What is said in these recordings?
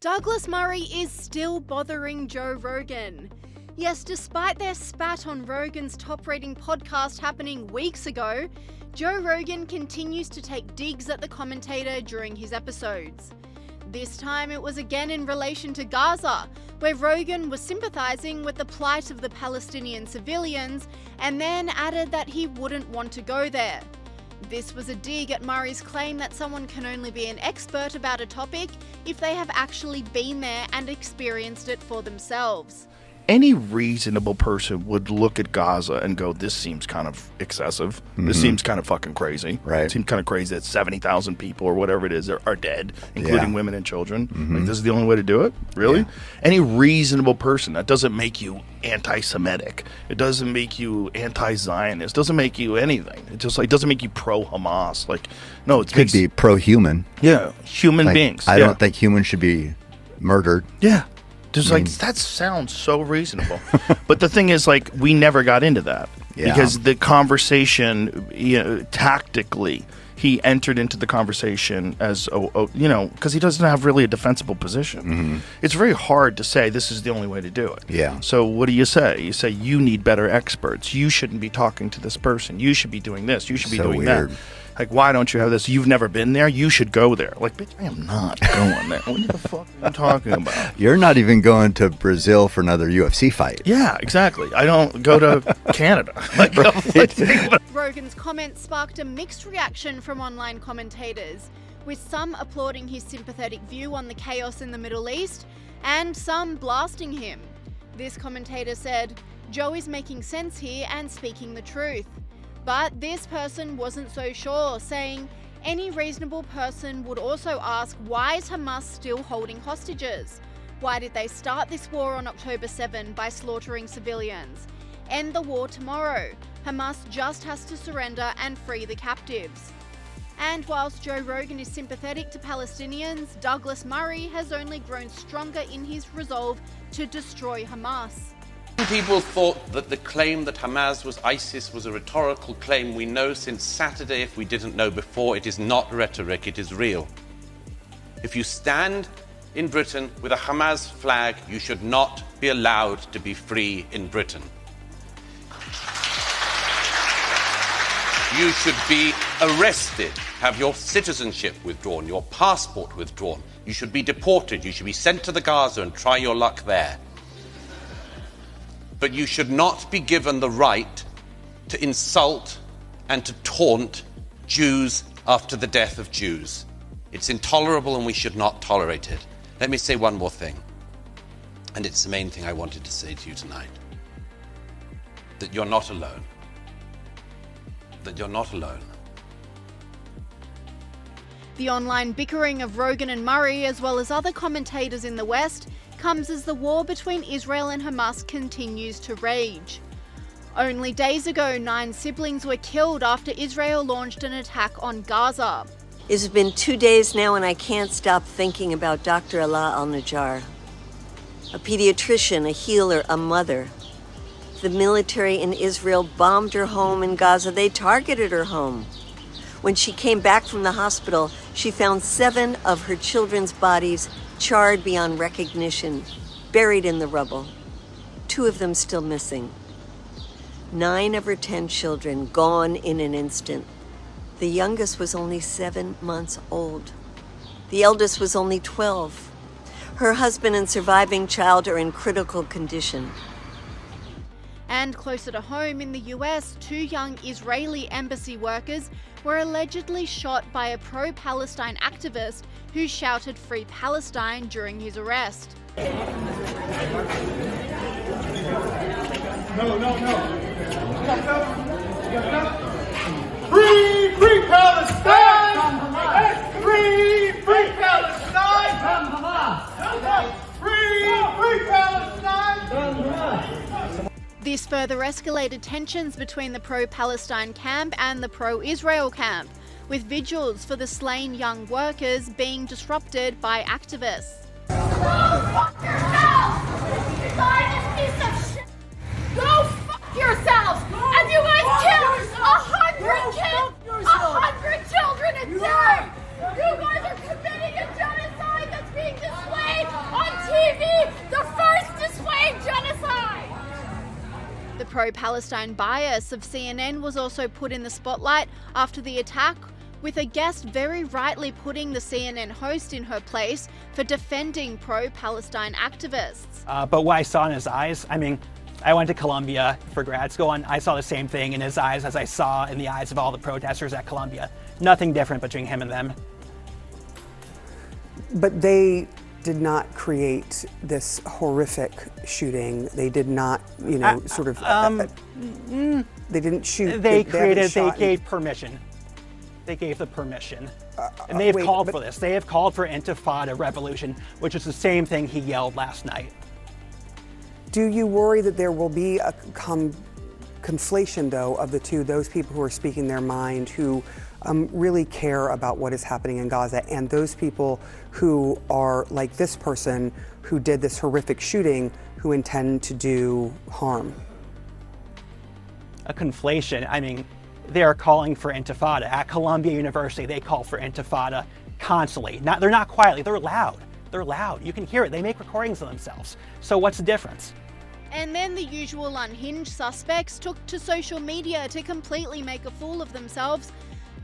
Douglas Murray is still bothering Joe Rogan. Yes, despite their spat on Rogan's top-rating podcast happening weeks ago, Joe Rogan continues to take digs at the commentator during his episodes. This time it was again in relation to Gaza, where Rogan was sympathizing with the plight of the Palestinian civilians and then added that he wouldn't want to go there. This was a dig at Murray's claim that someone can only be an expert about a topic if they have actually been there and experienced it for themselves. Any reasonable person would look at Gaza and go, this seems kind of excessive. This seems kind of fucking crazy. Right. It seems kind of crazy that 70,000 people or whatever it is are dead, including women and children. Like, this is the only way to do it? Really? Yeah. Any reasonable person, that doesn't make you anti-Semitic. It doesn't make you anti-Zionist. It doesn't make you anything. It just like doesn't make you pro-Hamas. Like, no, it Could be pro-human. Yeah, human beings. I don't think humans should be murdered. Yeah. Just like, that sounds so reasonable. But the thing is, like, we never got into that. Yeah. Because the conversation, tactically, he entered into the conversation as, because he doesn't have really a defensible position. It's very hard to say this is the only way to do it. Yeah. So what do you say? You say, you need better experts. You shouldn't be talking to this person. You should be doing this. You should be doing weird. that. Like, why don't you have this? You've never been there. You should go there. Like, bitch, I am not going there. What the fuck are you talking about? You're not even going to Brazil for another UFC fight. Yeah, exactly. I don't go to Canada. Like, Rogan's comments sparked a mixed reaction from online commentators, with some applauding his sympathetic view on the chaos in the Middle East and some blasting him. This commentator said, "Joe is making sense here and speaking the truth." But this person wasn't so sure, saying any reasonable person would also ask, why is Hamas still holding hostages? Why did they start this war on October 7 by slaughtering civilians? End the war tomorrow. Hamas just has to surrender and free the captives. And whilst Joe Rogan is sympathetic to Palestinians, Douglas Murray has only grown stronger in his resolve to destroy Hamas. People thought that the claim that Hamas was ISIS was a rhetorical claim. We know since Saturday, if we didn't know before, it is not rhetoric, it is real. If you stand in Britain with a Hamas flag, you should not be allowed to be free in Britain. You should be arrested, have your citizenship withdrawn, your passport withdrawn. You should be deported, you should be sent to the Gaza and try your luck there. But you should not be given the right to insult and to taunt Jews after the death of Jews. It's intolerable and we should not tolerate it. Let me say one more thing, and it's the main thing I wanted to say to you tonight. That you're not alone. That you're not alone. The online bickering of Rogan and Murray, as well as other commentators in the West, comes as the war between Israel and Hamas continues to rage. Only days ago, 9 siblings were killed after Israel launched an attack on Gaza. It's been 2 days now and I can't stop thinking about Dr. Alaa al-Najjar. A pediatrician, a healer, a mother. The military in Israel bombed her home in Gaza. They targeted her home. When she came back from the hospital, she found 7 of her children's bodies charred beyond recognition, buried in the rubble. 2 of them still missing. 9 of her 10 children gone in an instant. The youngest was only 7 months old. The eldest was only 12. Her husband and surviving child are in critical condition. And closer to home in the US, 2 young Israeli embassy workers were allegedly shot by a pro-Palestine activist who shouted "Free Palestine" during his arrest. No. Free Palestine! Free Palestine! Free Palestine! This further escalated tensions between the pro-Palestine camp and the pro-Israel camp, with vigils for the slain young workers being disrupted by activists. Go fuck yourselves! Zionist piece of shit! Go fuck yourselves! And you guys killed 100 kids! 100 children a day! You guys are committing a genocide that's being displayed pro-Palestine bias of CNN was also put in the spotlight after the attack, with a guest very rightly putting the CNN host in her place for defending pro-Palestine activists. But what I saw in his eyes, I mean, I went to Columbia for grad school, and I saw the same thing in his eyes as I saw in the eyes of all the protesters at Columbia. Nothing different between him and them. But they did not create this horrific shooting. They did not, they didn't shoot. They gave permission. They gave the permission. And they've called for this. They have called for intifada revolution, which is the same thing he yelled last night. Do you worry that there will be a conflation, though, of the two, those people who are speaking their mind, who really care about what is happening in Gaza, and those people who are like this person who did this horrific shooting, who intend to do harm? A conflation. I mean, they are calling for intifada. At Columbia University, they call for intifada constantly. They're not quietly, they're loud. They're loud. You can hear it. They make recordings of themselves. So what's the difference? And then the usual unhinged suspects took to social media to completely make a fool of themselves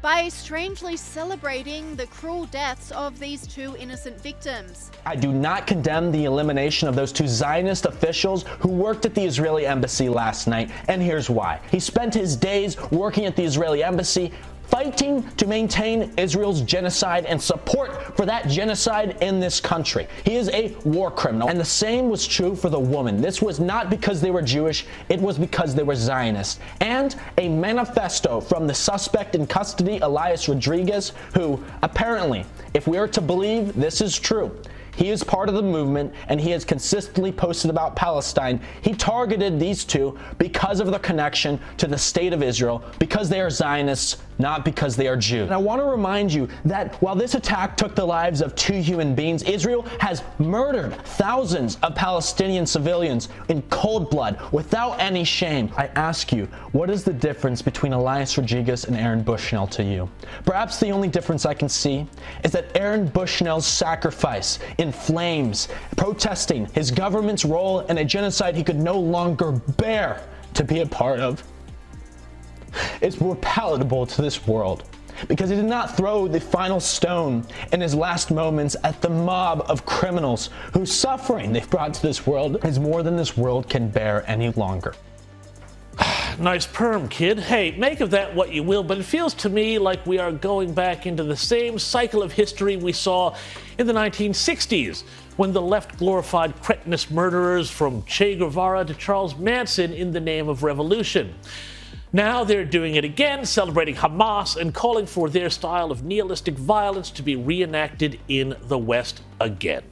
by strangely celebrating the cruel deaths of these two innocent victims. I do not condemn the elimination of those two Zionist officials who worked at the Israeli embassy last night, and here's why. He spent his days working at the Israeli embassy, fighting to maintain Israel's genocide and support for that genocide in this country. He is a war criminal. And the same was true for the woman. This was not because they were Jewish, it was because they were Zionists. And a manifesto from the suspect in custody, Elias Rodriguez, who apparently, if we are to believe this is true, he is part of the movement, and he has consistently posted about Palestine. He targeted these two because of their connection to the state of Israel, because they are Zionists, not because they are Jews. And I want to remind you that while this attack took the lives of two human beings, Israel has murdered thousands of Palestinian civilians in cold blood without any shame. I ask you, what is the difference between Elias Rodriguez and Aaron Bushnell to you? Perhaps the only difference I can see is that Aaron Bushnell's sacrifice in flames, protesting his government's role in a genocide he could no longer bear to be a part of, is more palatable to this world, because he did not throw the final stone in his last moments at the mob of criminals whose suffering they've brought to this world is more than this world can bear any longer. Nice perm, kid. Hey, make of that what you will, but it feels to me like we are going back into the same cycle of history we saw in the 1960s, when the left glorified cretinous murderers from Che Guevara to Charles Manson in the name of revolution. Now they're doing it again, celebrating Hamas and calling for their style of nihilistic violence to be reenacted in the West again.